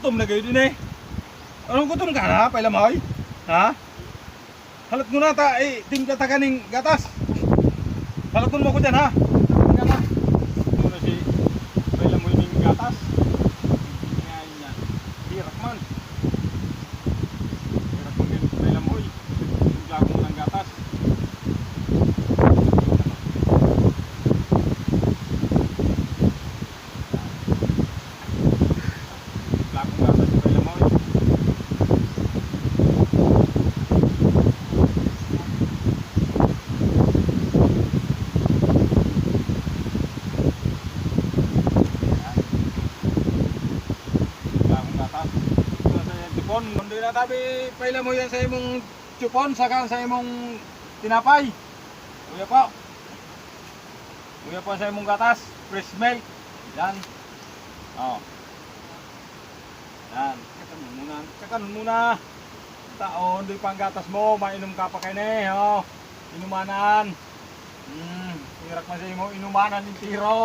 gutom na gayon din eh. Anong gutom ka na, pailamoy? Ha? Halat mo na ta, timpla ta kaning gatas. Halaton mo ko dyan ha. Gatas. Ito na si pailamoy ning gatas. Ngayon niya. Hirak man. Hirak man din pailamoy. Timpla ko ng gatas. Hindi na tabi paila mo yan sa imong chupon saka sa imong tinapay. Kuya po. Kuya po sa imong gatas, fresh milk. Yan. Oh. Yan. Kakan muna. Taon, di pang gatas mo, mainom ka pa kayo oh. Inumanan. Hirak man sa imong inumanan ng tiro.